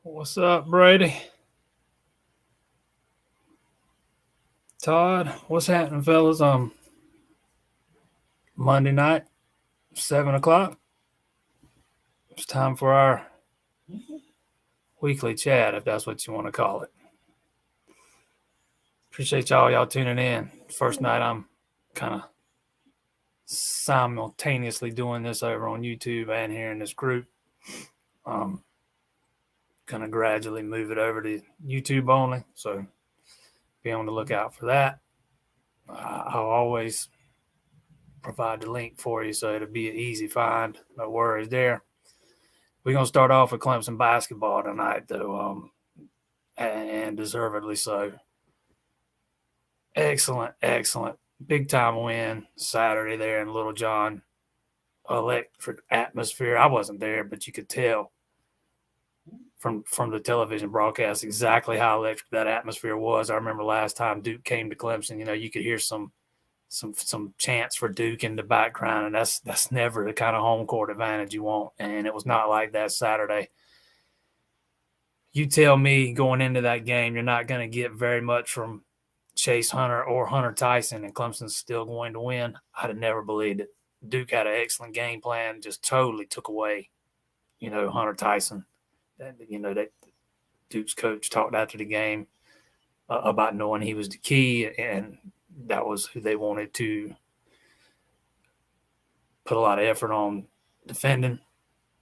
What's up, Brady? Todd, what's happening, fellas? Monday night, 7 o'clock. It's time for our weekly chat, if that's what you want to call it. Appreciate y'all tuning in. First night, I'm kind of simultaneously doing this over on YouTube and here in this group. Gonna gradually move it over to YouTube only, so be on the lookout for that. I'll always provide the link for you, so it'll be an easy find. No worries there. We're gonna start off with Clemson basketball tonight, though, and deservedly so. Excellent, big time win Saturday there in Little John. Electric atmosphere. I wasn't there, but you could tell from the television broadcast exactly how electric that atmosphere was. I remember last time Duke came to Clemson, you could hear some chants for Duke in the background, and that's never the kind of home court advantage you want. And it was not like that Saturday. You tell me going into that game, you're not going to get very much from Chase Hunter or Hunter Tyson, and Clemson's still going to win. I'd have never believed it. Duke had an excellent game plan, just totally took away, Hunter Tyson. That Duke's coach talked after the game about knowing he was the key, and that was who they wanted to put a lot of effort on defending.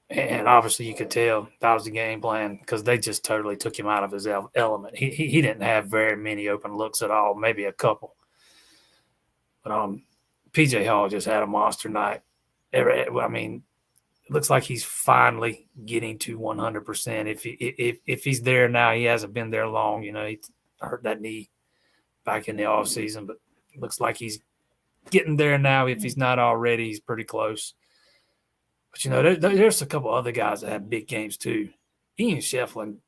And obviously you could tell that was the game plan because they just totally took him out of his element. He didn't have very many open looks at all, maybe a couple. But PJ Hall just had a monster night. I mean, it looks like he's finally getting to 100%. If he's there now, he hasn't been there long. He hurt that knee back in the offseason, but it looks like he's getting there now. If he's not already, he's pretty close. But, there's a couple other guys that have big games too. Ian Shefflin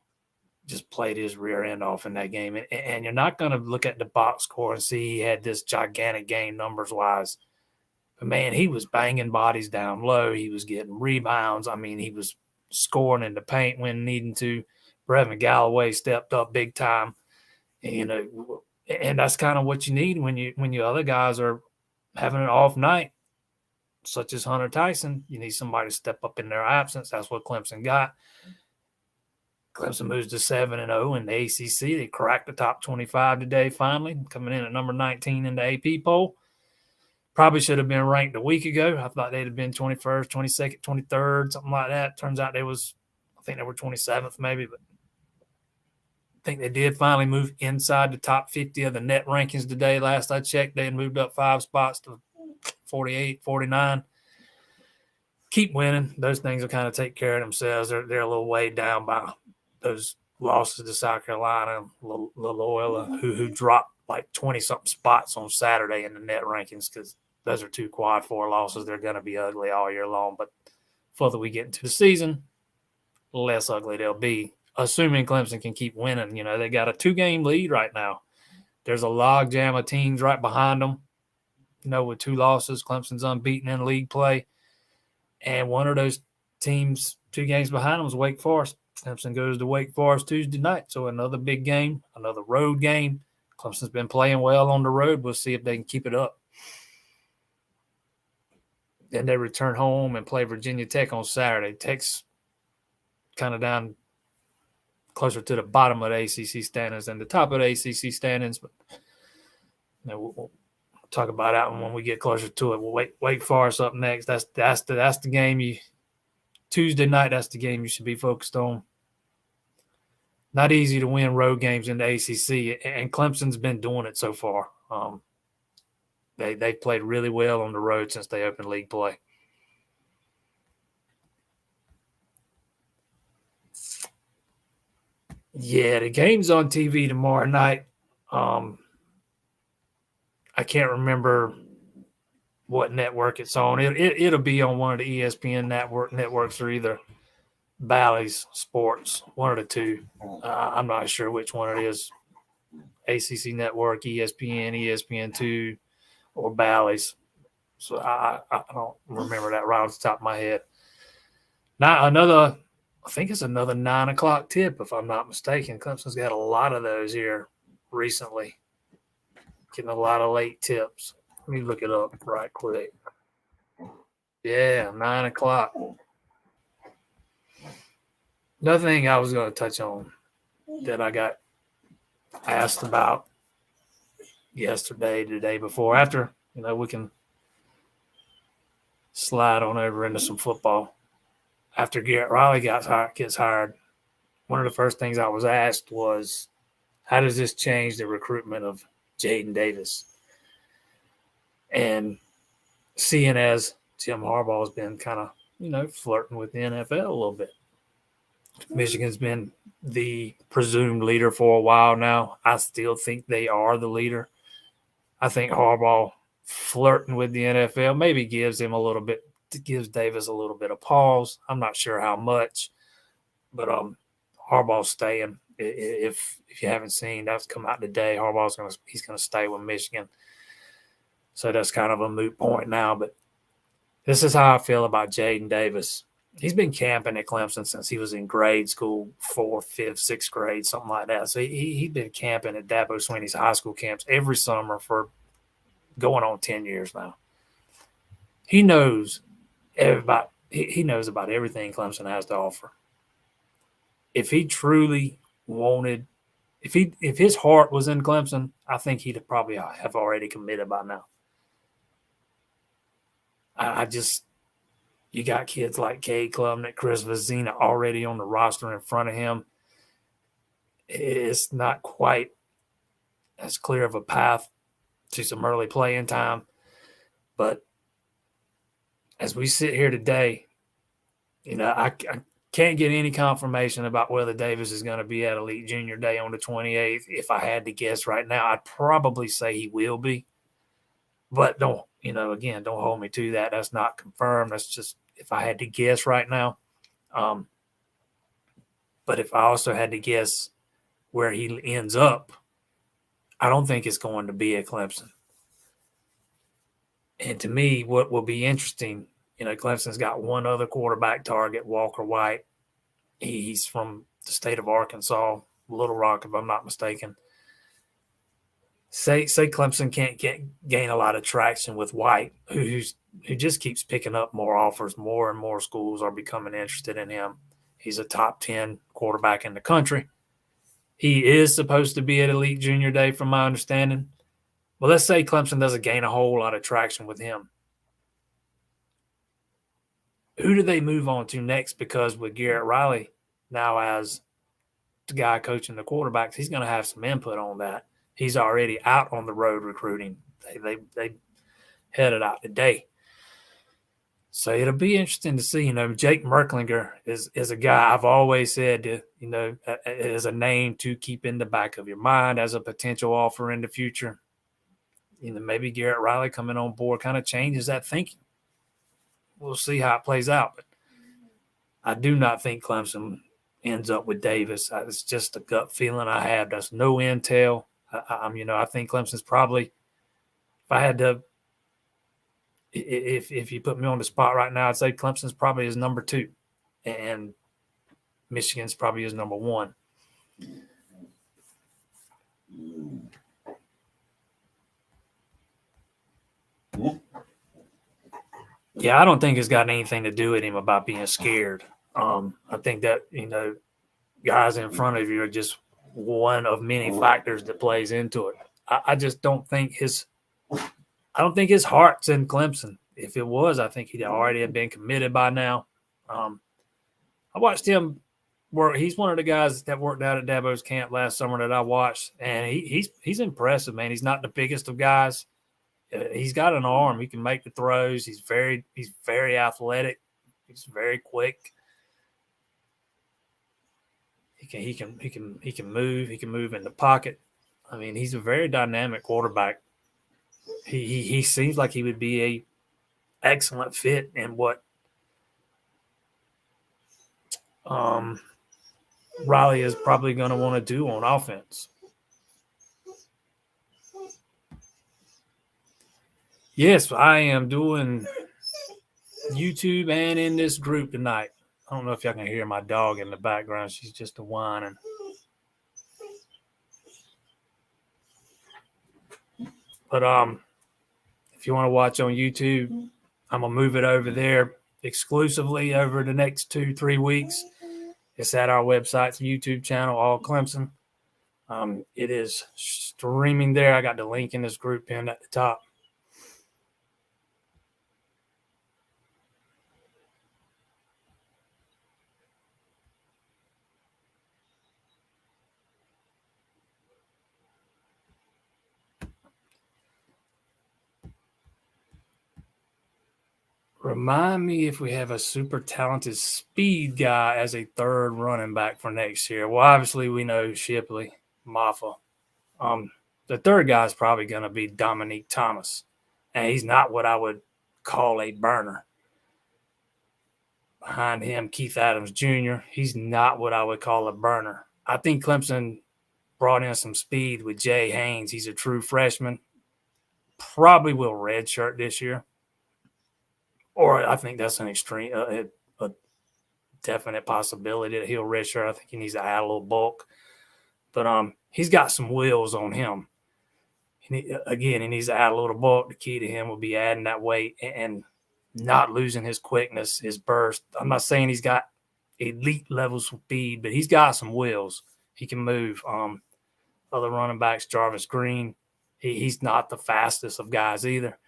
just played his rear end off in that game. And you're not going to look at the box score and see he had this gigantic game numbers-wise. But, man, he was banging bodies down low. He was getting rebounds. I mean, he was scoring in the paint when needing to. Brevin Galloway stepped up big time. And that's kind of what you need when your other guys are having an off night, such as Hunter Tyson. You need somebody to step up in their absence. That's what Clemson got. Clemson moves to 7-0 in the ACC. They cracked the top 25 today, finally, coming in at number 19 in the AP poll. Probably should have been ranked a week ago. I thought they'd have been 21st, 22nd, 23rd, something like that. Turns out I think they were 27th maybe, but I think they did finally move inside the top 50 of the net rankings today. Last I checked, they had moved up 5 spots to 48, 49. Keep winning. Those things will kind of take care of themselves. They're a little weighed down by those losses to South Carolina, Loyola, who dropped like 20-something spots on Saturday in the net rankings because those are 2 quad 4 losses. They're going to be ugly all year long. But further we get into the season, less ugly they'll be, assuming Clemson can keep winning. They got a 2-game lead right now. There's a logjam of teams right behind them. With 2 losses, Clemson's unbeaten in league play. And one of those teams 2 games behind them is Wake Forest. Clemson goes to Wake Forest Tuesday night. So another big game, another road game. Clemson's been playing well on the road. We'll see if they can keep it up. Then they return home and play Virginia Tech on Saturday. Tech's kind of down closer to the bottom of the ACC standings than the top of the ACC standings. But we'll talk about that one when we get closer to it. Wake Forest up next. That's the game Tuesday night. That's the game you should be focused on. Not easy to win road games in the ACC, and Clemson's been doing it so far. They've played really well on the road since they opened league play. Yeah, the game's on TV tomorrow night. I can't remember what network it's on. It'll be on one of the ESPN networks or either Bally's Sports, one of the two. I'm not sure which one it is. ACC Network, ESPN, ESPN2, or Bally's. So I don't remember that right off the top of my head. Now another I think it's another 9 o'clock tip, if I'm not mistaken. Clemson's got a lot of those here recently, getting a lot of late tips. Let me look it up right quick. Yeah, 9 o'clock. Another thing I was going to touch on that I got asked about yesterday, the day before, after, we can slide on over into some football. After Garrett Riley gets hired, one of the first things I was asked was, how does this change the recruitment of Jaden Davis? And seeing as Jim Harbaugh has been kind of, flirting with the NFL a little bit. Michigan's been the presumed leader for a while now. I still think they are the leader. I think Harbaugh flirting with the NFL maybe gives Davis a little bit of pause. I'm not sure how much, but Harbaugh's staying. If you haven't seen, that's come out today. He's gonna stay with Michigan. So that's kind of a moot point now. But this is how I feel about Jaden Davis. He's been camping at Clemson since he was in grade school, 4th, 5th, 6th grade, something like that. So he'd been camping at Dabo Swinney's high school camps every summer for going on 10 years now. He knows about everything Clemson has to offer. If he truly wanted, if his heart was in Clemson, I think he'd probably have already committed by now. You got kids like Cade Klubnik, Chris Vizina already on the roster in front of him. It's not quite as clear of a path to some early playing time. But as we sit here today, I can't get any confirmation about whether Davis is going to be at Elite Junior Day on the 28th. If I had to guess right now, I'd probably say he will be. But don't hold me to that. That's not confirmed. That's just if I had to guess right now. But if I also had to guess where he ends up, I don't think it's going to be at Clemson. And to me, what will be interesting, Clemson's got one other quarterback target, Walker White. He's from the state of Arkansas, Little Rock, if I'm not mistaken. Say Clemson can't gain a lot of traction with White, who just keeps picking up more offers. More and more schools are becoming interested in him. He's a top 10 quarterback in the country. He is supposed to be at Elite Junior Day, from my understanding. Well, let's say Clemson doesn't gain a whole lot of traction with him. Who do they move on to next? Because with Garrett Riley now as the guy coaching the quarterbacks, he's going to have some input on that. He's already out on the road recruiting. They headed out today. So it'll be interesting to see. Jake Merklinger is a guy I've always said, is a name to keep in the back of your mind as a potential offer in the future. Maybe Garrett Riley coming on board kind of changes that thinking. We'll see how it plays out. But I do not think Clemson ends up with Davis. It's just a gut feeling I have. That's no intel. I think Clemson's probably, if I had to, if you put me on the spot right now, I'd say Clemson's probably is number 2, and Michigan's probably is number 1. Yeah, I don't think it's got anything to do with him about being scared. I think that, guys in front of you are just one of many factors that plays into it. I just don't think his heart's in Clemson. If it was, I think he'd already have been committed by now. I watched him work. He's one of the guys that worked out at Dabo's camp last summer that I watched, and he's impressive, man. He's not the biggest of guys. He's got an arm. He can make the throws. He's very athletic. He's very quick. He can move. He can move in the pocket. I mean, he's a very dynamic quarterback. He seems like he would be a excellent fit in what Riley is probably going to want to do on offense. Yes, I am doing YouTube and in this group tonight. I don't know if y'all can hear my dog in the background. She's just a whining. But if you want to watch on YouTube, I'm going to move it over there exclusively over the next 2-3 weeks. It's at our website's YouTube channel, All Clemson. It is streaming there. I got the link in this group pinned at the top. Remind me if we have a super talented speed guy as a third running back for next year. Well, obviously we know Shipley, Maffa. The third guy is probably going to be Dominique Thomas, and he's not what I would call a burner. Behind him, Keith Adams Jr., he's not what I would call a burner. I think Clemson brought in some speed with Jay Haynes. He's a true freshman. Probably will redshirt this year. Or I think that's an extreme, a definite possibility that he'll redshirt. I think he needs to add a little bulk. But he's got some wheels on him. He needs to add a little bulk. The key to him will be adding that weight and not losing his quickness, his burst. I'm not saying he's got elite levels of speed, but he's got some wheels. He can move. Other running backs, Jarvis Green, he's not the fastest of guys either.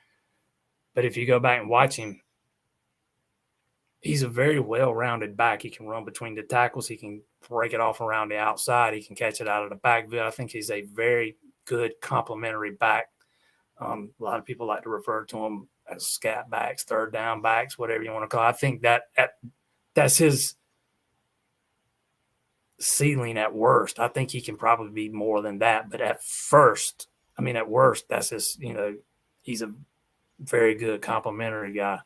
But if you go back and watch him, he's a very well-rounded back. He can run between the tackles. He can break it off around the outside. He can catch it out of the backfield. I think he's a very good complementary back. A lot of people like to refer to him as scat backs, third down backs, whatever you want to call it. I think that's his ceiling at worst. I think he can probably be more than that. But at worst, that's his, he's a very good complementary guy.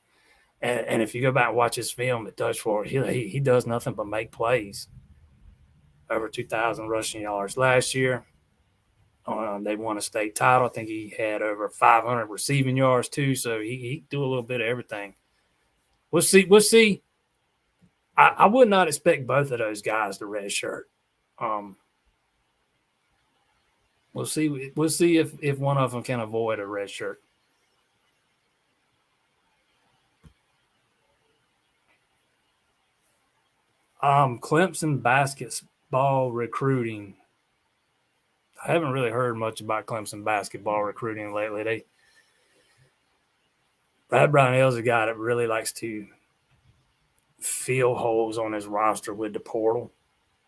And if you go back and watch his film at Dutch Ford, he does nothing but make plays. Over 2,000 rushing yards last year. They won a state title. I think he had over 500 receiving yards too. So he do a little bit of everything. We'll see. I would not expect both of those guys to redshirt. We'll see. We'll see if one of them can avoid a redshirt. Clemson basketball recruiting. I haven't really heard much about Clemson basketball recruiting lately. Brad Brownell's a guy that really likes to fill holes on his roster with the portal.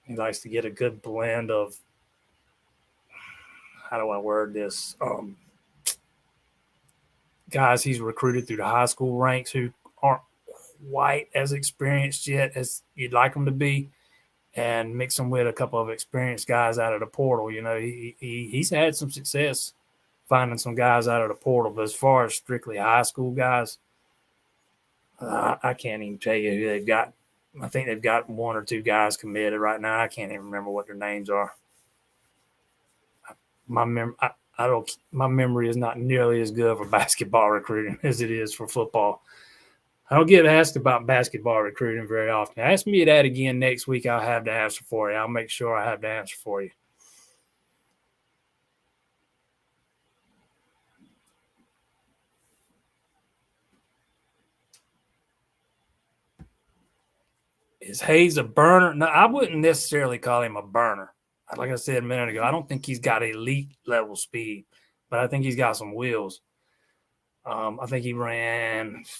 He likes to get a good blend of, how do I word this? Guys he's recruited through the high school ranks who aren't quite as experienced yet as you'd like them to be, and mix them with a couple of experienced guys out of the portal. He's had some success finding some guys out of the portal, but as far as strictly high school guys, I can't even tell you who they've got. I think they've got one or two guys committed right now. I can't even remember what their names are. My memory is not nearly as good for basketball recruiting as it is for football. I don't get asked about basketball recruiting very often. Ask me that again next week. I'll have the answer for you. I'll make sure I have the answer for you. Is Hayes a burner? No, I wouldn't necessarily call him a burner. Like I said a minute ago, I don't think he's got elite level speed, but I think he's got some wheels. I think he ran –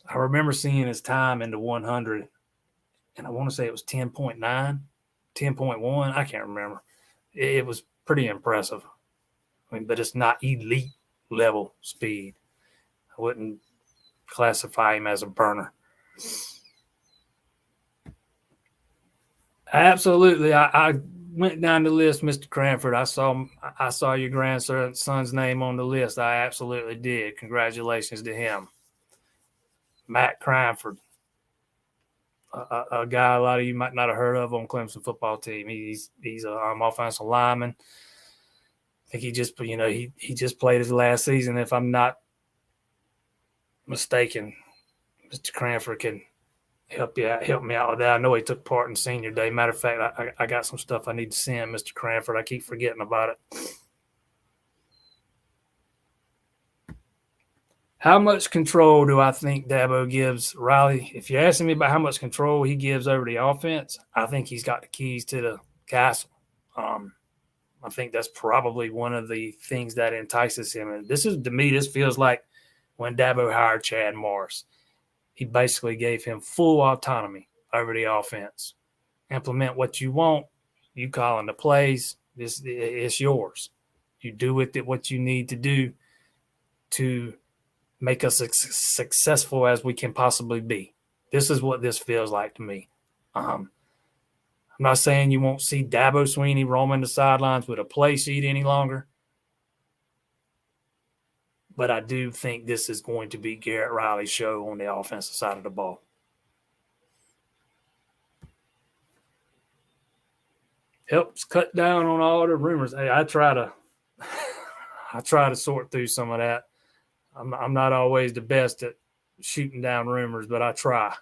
I remember seeing his time in the 100, and I want to say it was 10.9, 10.1. I can't remember. It was pretty impressive. But it's not elite level speed. I wouldn't classify him as a burner. Absolutely. I went down the list, Mr. Cranford. I saw your grandson's name on the list. I absolutely did. Congratulations to him. Matt Cranford, a guy a lot of you might not have heard of on Clemson football team. He's an offensive lineman. I think he just played his last season. If I'm not mistaken, Mr. Cranford can help you out, help me out with that. I know he took part in senior day. Matter of fact, I got some stuff I need to send Mr. Cranford. I keep forgetting about it. How much control do I think Dabo gives Riley? If you're asking me about how much control he gives over the offense, I think he's got the keys to the castle. I think that's probably one of the things that entices him. And this is, to me, this feels like when Dabo hired Chad Morris. He basically gave him full autonomy over the offense. Implement what you want. You calling the plays. It's yours. You do with it what you need to do to make us as successful as we can possibly be. This is what this feels like to me. I'm not saying you won't see Dabo Swinney roaming the sidelines with a play sheet any longer, but I do think this is going to be Garrett Riley's show on the offensive side of the ball. Helps cut down on all the rumors. Hey, I try to sort through some of that. I'm not always the best at shooting down rumors, but I try.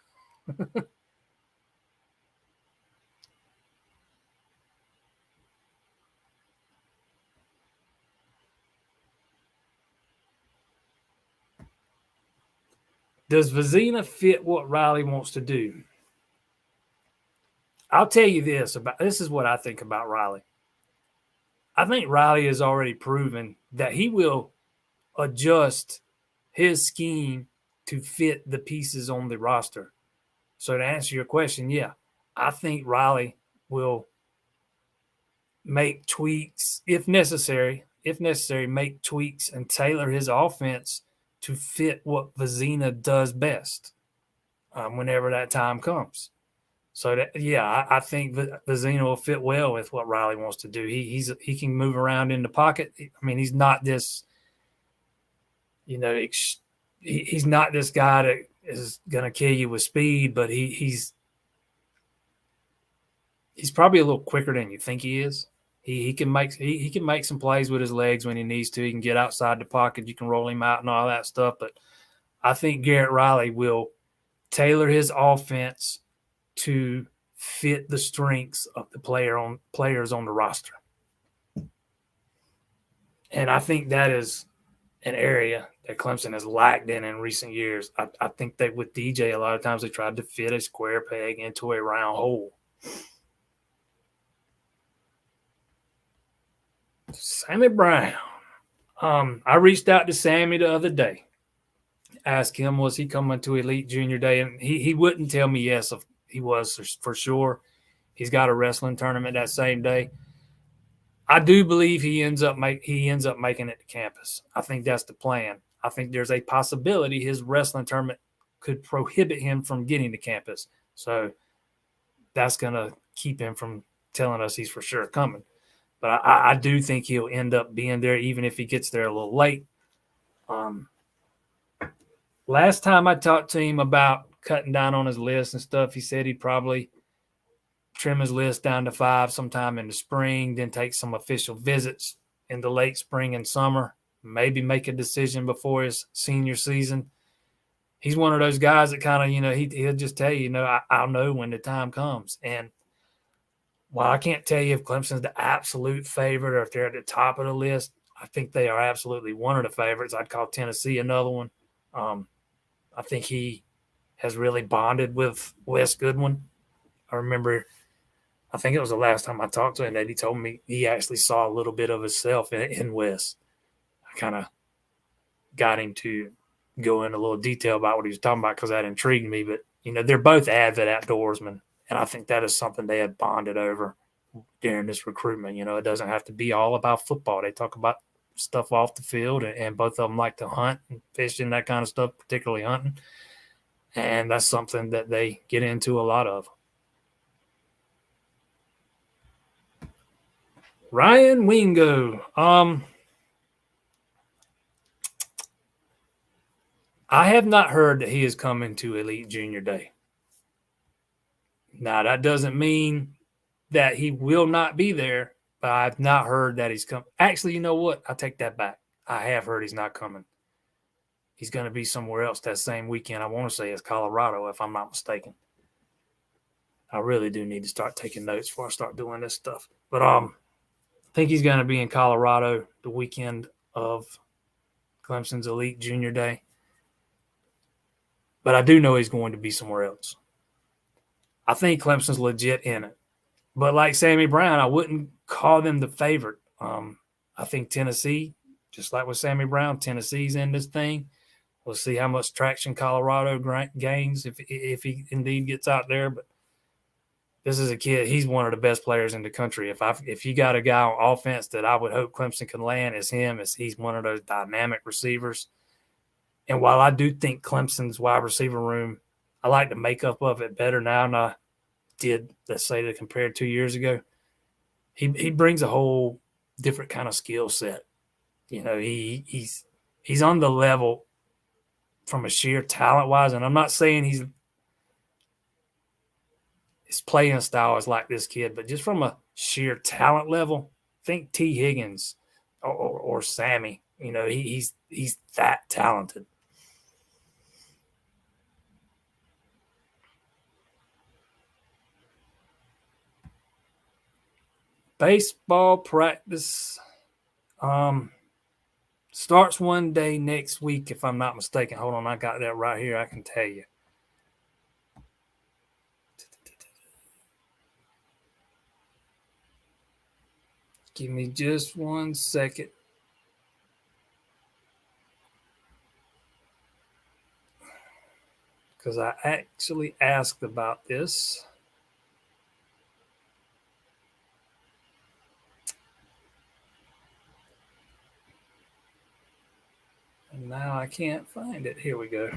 Does Vizina fit what Riley wants to do? I'll tell you this is what I think about Riley. I think Riley has already proven that he will adjust his scheme to fit the pieces on the roster. So to answer your question, yeah, I think Riley will make tweaks if necessary, make tweaks and tailor his offense to fit what Vizina does best whenever that time comes. So that, yeah, I think Vizina will fit well with what Riley wants to do. He can move around in the pocket. I mean, he's not this, he's not this guy that is going to kill you with speed, but he's probably a little quicker than you think he is. He can make some plays with his legs when he needs to. He can get outside the pocket. You can roll him out and all that stuff. But I think Garrett Riley will tailor his offense to fit the strengths of the players on the roster. And I think that is an area that Clemson has lacked in recent years. I think that with DJ, a lot of times they tried to fit a square peg into a round hole. Sammy Brown. I reached out to Sammy the other day, asked him, was he coming to Elite Junior Day? And he wouldn't tell me yes if he was for sure. He's got a wrestling tournament that same day. I do believe he ends up making it to campus. I think that's the plan. I think there's a possibility his wrestling tournament could prohibit him from getting to campus. So that's going to keep him from telling us he's for sure coming. But I do think he'll end up being there, even if he gets there a little late. Last time I talked to him about cutting down on his list and stuff, he said he'd probably trim his list down to 5 sometime in the spring, then take some official visits in the late spring and summer, maybe make a decision before his senior season. He's one of those guys that kind of, he'll just tell you, I'll know when the time comes. And while I can't tell you if Clemson's the absolute favorite or if they're at the top of the list, I think they are absolutely one of the favorites. I'd call Tennessee another one. I think he has really bonded with Wes Goodwin. I think it was the last time I talked to him that he told me he actually saw a little bit of himself in Wes. I kind of got him to go in a little detail about what he was talking about because that intrigued me. But, they're both avid outdoorsmen, and I think that is something they had bonded over during this recruitment. It doesn't have to be all about football. They talk about stuff off the field, and both of them like to hunt and fish and that kind of stuff, particularly hunting. And that's something that they get into a lot of. Ryan Wingo. I have not heard that he is coming to Elite Junior Day. Now, that doesn't mean that he will not be there, but I've not heard that he's coming. Actually, you know what? I take that back. I have heard he's not coming. He's going to be somewhere else that same weekend. I want to say it's Colorado, if I'm not mistaken. I really do need to start taking notes before I start doing this stuff. But I think he's going to be in Colorado the weekend of Clemson's Elite Junior Day. But I do know he's going to be somewhere else. I think Clemson's legit in it. But like Sammy Brown, I wouldn't call them the favorite. I think Tennessee, just like with Sammy Brown, Tennessee's in this thing. We'll see how much traction Colorado gains if he indeed gets out there. But this is a kid. He's one of the best players in the country. If you got a guy on offense that I would hope Clemson can land, is him. He's one of those dynamic receivers. And while I do think Clemson's wide receiver room, I like the makeup of it better now than I did, let's say, to compare 2 years ago. He brings a whole different kind of skill set. You know, he's on the level from a sheer talent wise, and I'm not saying his playing style is like this kid, but just from a sheer talent level, think T. Higgins or Sammy. You know, he's that talented. Baseball practice starts one day next week, if I'm not mistaken. Hold on, I got that right here. I can tell you. Give me just 1 second. Because I actually asked about this. And now I can't find it. Here we go.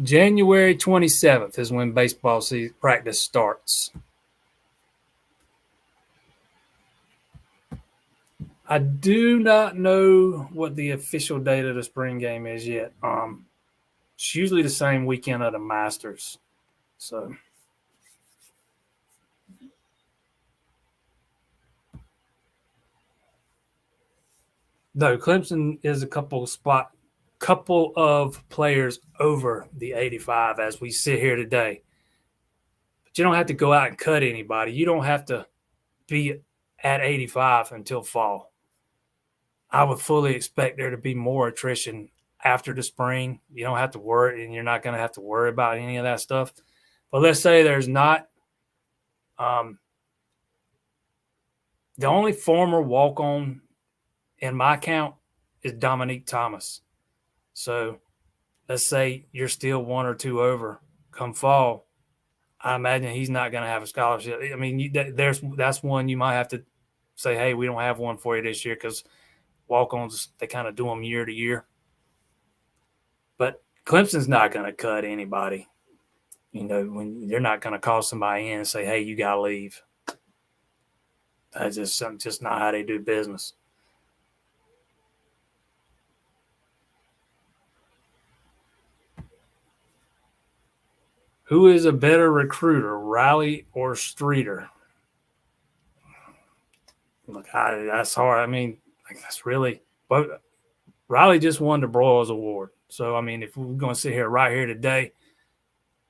January 27th is when baseball practice starts. I do not know what the official date of the spring game is yet. It's usually the same weekend of the Masters. So no, Clemson is a couple of players over the 85 as we sit here today. But you don't have to go out and cut anybody. You don't have to be at 85 until fall. I would fully expect there to be more attrition after the spring. You don't have to worry, and you're not going to have to worry about any of that stuff. But let's say there's not. The only former walk-on in my count is Dominique Thomas. So let's say you're still 1 or 2 over come fall. I imagine he's not going to have a scholarship. I mean, that's one you might have to say, hey, we don't have one for you this year because walk-ons, they kind of do them year to year. But Clemson's not going to cut anybody. You know, when they're not going to call somebody in and say, hey, you got to leave. That's just not how they do business. Who is a better recruiter, Riley or Streeter? Look, that's hard. I mean, that's really – but Riley just won the Broyles Award. So, I mean, if we're going to sit here right here today,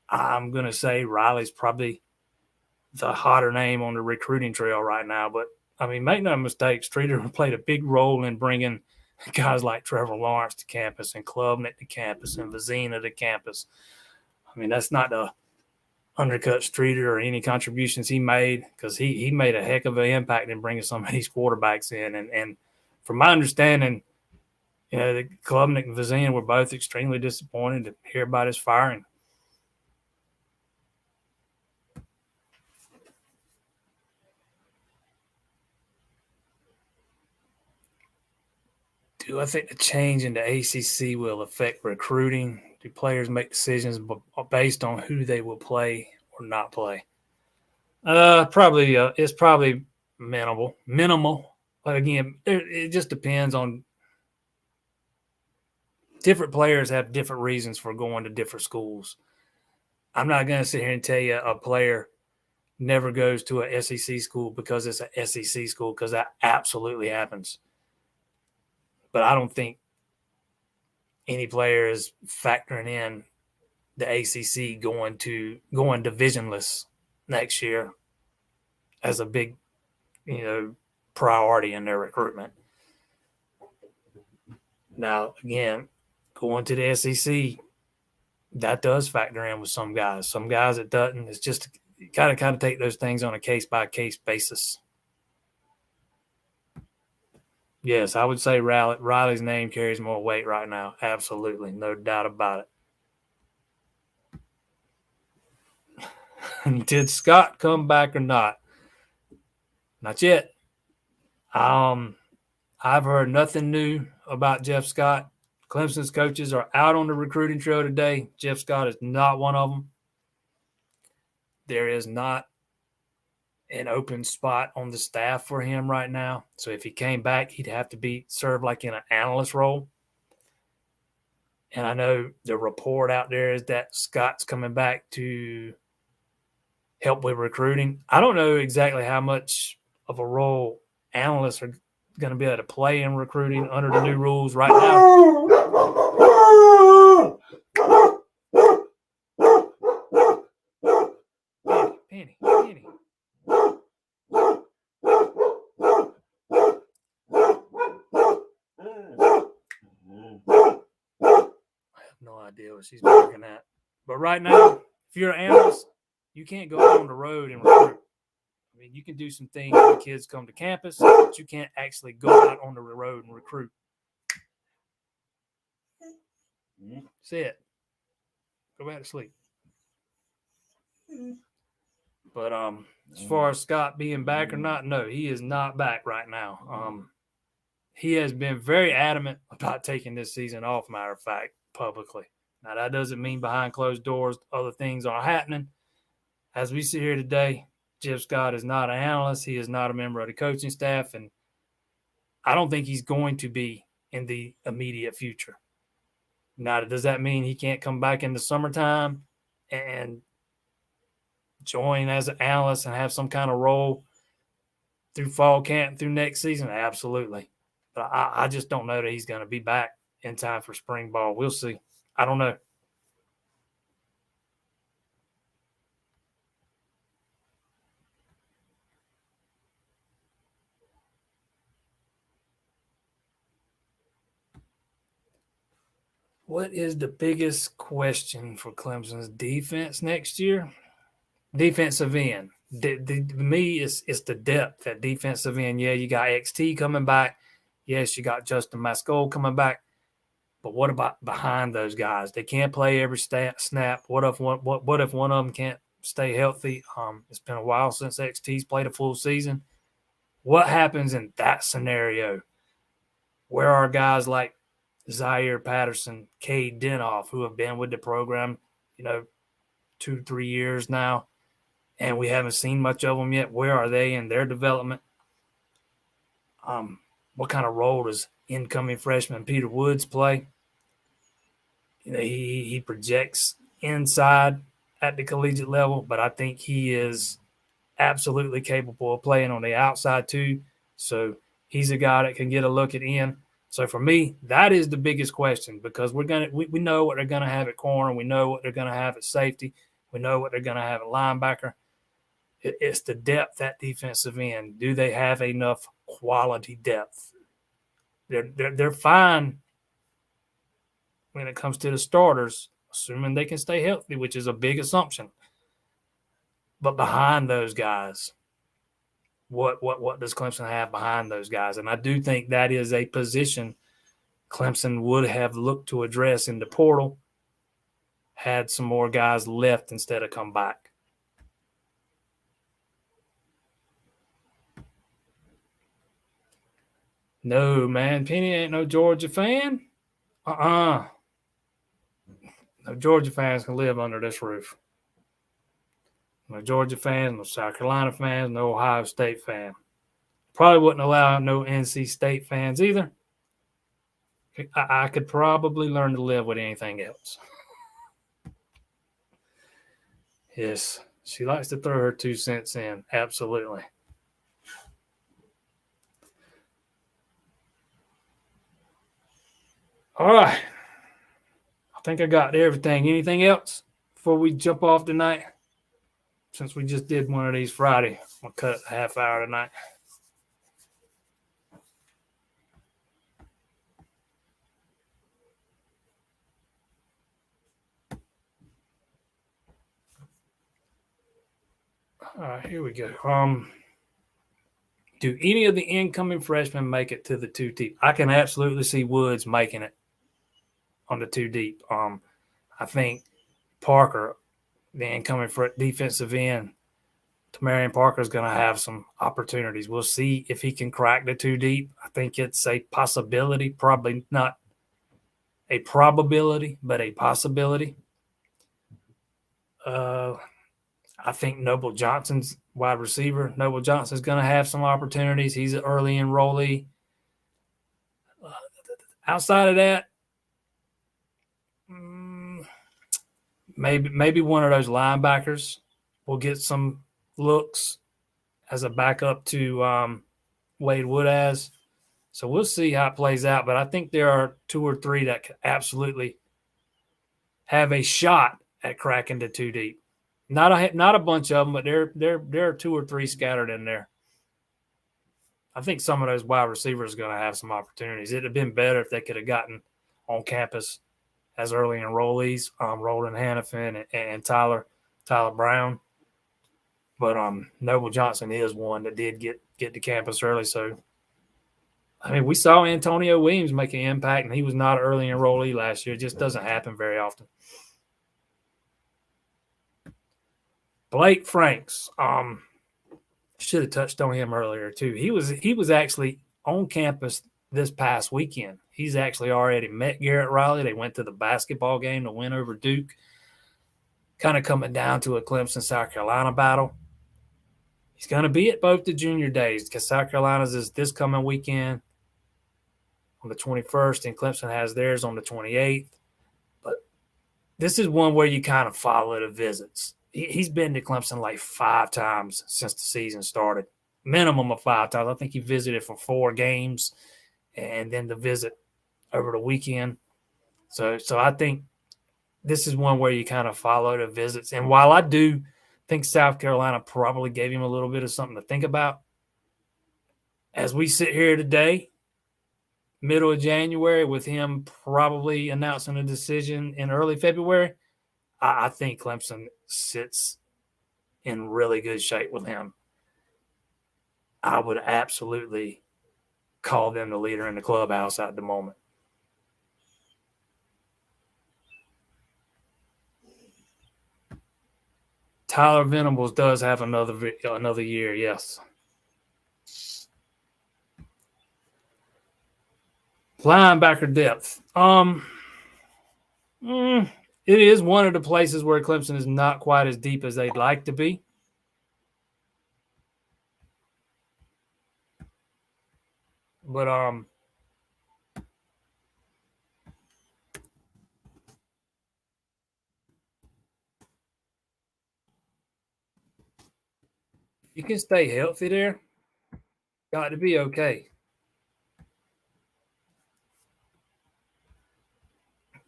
I'm going to say Riley's probably the hotter name on the recruiting trail right now. But, I mean, make no mistake, Streeter played a big role in bringing guys like Trevor Lawrence to campus and Klubnik to campus and Vizina to campus. I mean, that's not to undercut Streeter or any contributions he made, because he made a heck of an impact in bringing some of these quarterbacks in. And from my understanding, you know, the Klubnik and Vizina were both extremely disappointed to hear about his firing. Do I think the change in the ACC will affect recruiting? Do players make decisions based on who they will play or not play? Probably. It's probably minimal. But again, it just depends on different players have different reasons for going to different schools. I'm not going to sit here and tell you a player never goes to an SEC school because it's an SEC school, because that absolutely happens. But I don't think any player is factoring in the ACC going divisionless next year as a big, priority in their recruitment. Now, again, going to the SEC, that does factor in with some guys. Some guys it doesn't. It's just kind of take those things on a case-by-case basis. Yes, I would say Riley's name carries more weight right now. Absolutely. No doubt about it. Did Scott come back or not? Not yet. I've heard nothing new about Jeff Scott. Clemson's coaches are out on the recruiting trail today. Jeff Scott is not one of them. There is not an open spot on the staff for him right now. So if he came back, he'd have to be served like in an analyst role. And I know the report out there is that Scott's coming back to help with recruiting. I don't know exactly how much of a role analysts are going to be able to play in recruiting under the new rules right now. Penny. I have no idea what she's working at. But right now, if you're an analyst, you can't go out on the road and recruit. I mean, you can do some things when kids come to campus, but you can't actually go out on the road and recruit. That's it. Go back to sleep. But as far as Scott being back or not, no, he is not back right now. He has been very adamant about taking this season off, matter of fact, publicly. Now, that doesn't mean behind closed doors other things are happening. As we sit here today, Jeff Scott is not an analyst. He is not a member of the coaching staff, and I don't think he's going to be in the immediate future. Now, does that mean he can't come back in the summertime and join as an analyst and have some kind of role through fall camp, through next season? Absolutely. But I just don't know that he's going to be back in time for spring ball. We'll see. I don't know. What is the biggest question for Clemson's defense next year? Defensive end. To me, it's the depth at defensive end. Yeah, you got XT coming back. Yes, you got Justin Mascol coming back. But what about behind those guys? They can't play every snap. What if one of them can't stay healthy? It's been a while since XT's played a full season. What happens in that scenario? Where are guys like Zaire Patterson, Cade Denoff, who have been with the program, 2-3 years now, and we haven't seen much of them yet? Where are they in their development? What kind of role does incoming freshman Peter Woods play? He projects inside at the collegiate level, but I think he is absolutely capable of playing on the outside too. So he's a guy that can get a look at in. So for me, that is the biggest question, because we know what they're gonna have at corner, we know what they're gonna have at safety, we know what they're gonna have at linebacker. It's the depth at defensive end. Do they have enough quality depth? They're fine when it comes to the starters, assuming they can stay healthy, which is a big assumption. But behind those guys, what does Clemson have behind those guys? And I do think that is a position Clemson would have looked to address in the portal had some more guys left instead of come back. No, man. Penny ain't no Georgia fan. No Georgia fans can live under this roof. No Georgia fans, no South Carolina fans, no Ohio State fan. Probably wouldn't allow no NC State fans either. I could probably learn to live with anything else. Yes, she likes to throw her 2 cents in. Absolutely. All right. I think I got everything. Anything else before we jump off tonight? Since we just did one of these Friday, I'll cut a half hour tonight. All right, here we go. Do any of the incoming freshmen make it to the 2 deep? I can absolutely see Woods making it on the 2 deep. I think Parker, the incoming defensive end, Tamarian Parker is going to have some opportunities. We'll see if he can crack the 2 deep. I think it's a possibility, probably not a probability, but a possibility. I think Noble Johnson's wide receiver. Noble Johnson's going to have some opportunities. He's an early enrollee. Outside of that, maybe one of those linebackers will get some looks as a backup to Wade Woodaz. So we'll see how it plays out. But I think there are 2 or 3 that could absolutely have a shot at cracking the 2 deep. Not a bunch of them, but there are 2 or 3 scattered in there. I think some of those wide receivers are going to have some opportunities. It'd have been better if they could have gotten on campus as early enrollees, Roland Hannafin and Tyler Brown. But Noble Johnson is one that did get to campus early. So, I mean, we saw Antonio Williams make an impact, and he was not an early enrollee last year. It just doesn't happen very often. Blake Franks, should have touched on him earlier too. He was actually on campus this past weekend. He's actually already met Garrett Riley. They went to the basketball game to win over Duke. Kind of coming down to a Clemson, South Carolina battle. He's going to be at both the junior days because South Carolina's is this coming weekend on the 21st, and Clemson has theirs on the 28th. But this is one where you kind of follow the visits. He's been to Clemson like 5 times since the season started, minimum of 5 times. I think he visited for 4 games and then the visit over the weekend. So I think this is one where you kind of follow the visits. And while I do think South Carolina probably gave him a little bit of something to think about, as we sit here today, middle of January, with him probably announcing a decision in early February, I think Clemson sits in really good shape with him. I would absolutely call them the leader in the clubhouse at the moment. Tyler Venables does have another year, yes. Linebacker depth. It is one of the places where Clemson is not quite as deep as they'd like to be. But you can stay healthy there. Got to be okay.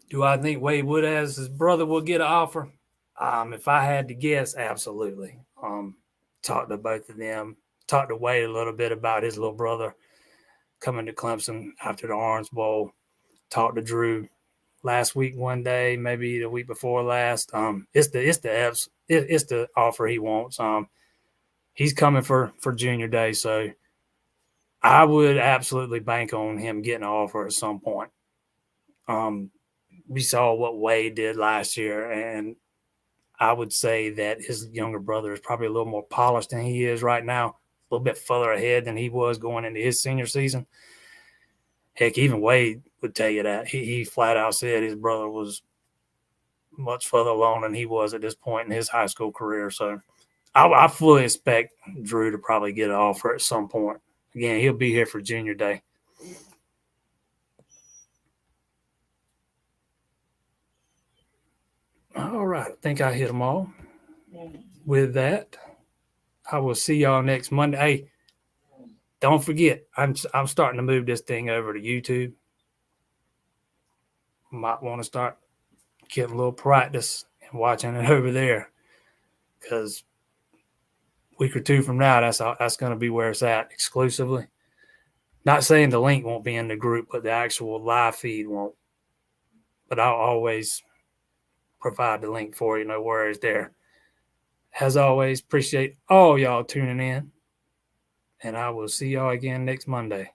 Do I think Wade Woodaz, his brother, will get an offer? If I had to guess, absolutely. Talked to both of them. Talked to Wade a little bit about his little brother coming to Clemson after the Orange Bowl. Talked to Drew last week one day, maybe the week before last. It's the offer he wants. He's coming for junior day, so I would absolutely bank on him getting an offer at some point. We saw what Wade did last year, and I would say that his younger brother is probably a little more polished than he is right now, a little bit further ahead than he was going into his senior season. Heck, even Wade would tell you that. He flat out said his brother was much further along than he was at this point in his high school career. So I fully expect Drew to probably get an offer at some point. Again, he'll be here for junior day. All right. I think I hit them all. With that, I will see y'all next Monday. Hey, don't forget, I'm starting to move this thing over to YouTube. Might want to start getting a little practice and watching it over there, because week or two from now, that's going to be where it's at exclusively. Not saying the link won't be in the group, but the actual live feed won't. But I'll always provide the link for you. No worries there. As always, appreciate all y'all tuning in, and I will see y'all again next Monday.